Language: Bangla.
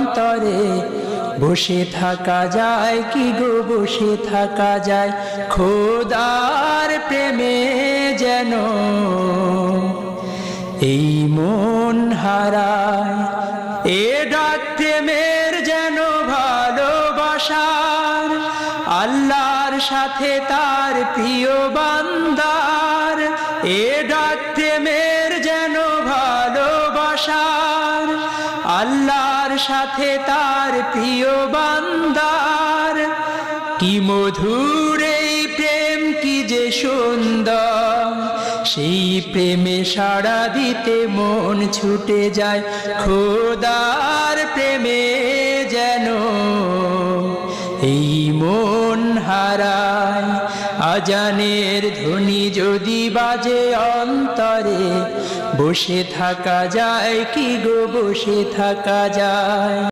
অন্তরে বসে থাকা যায় কি গো বসে থাকা যায় খোদার প্রেমে যেন এই মন হারায় এ ডাক প্রেমের যেন ভালোবাসার আল্লাহর সাথে তার প্রিয় বান্দার এ ডাক প্রেমের যেন ভালোবাসার আল্লাহর সাথে তার প্রিয় বান্দার কি মধুর এই প্রেম কি যে সুন্দর সেই প্রেমে সাড়া দিতে মন ছুটে যায় খোদার প্রেমে যেন এই মন হারায় আজানের ধ্বনি যদি বাজে অন্তরে বসে থাকা যায় কি গো বসে থাকা যায়।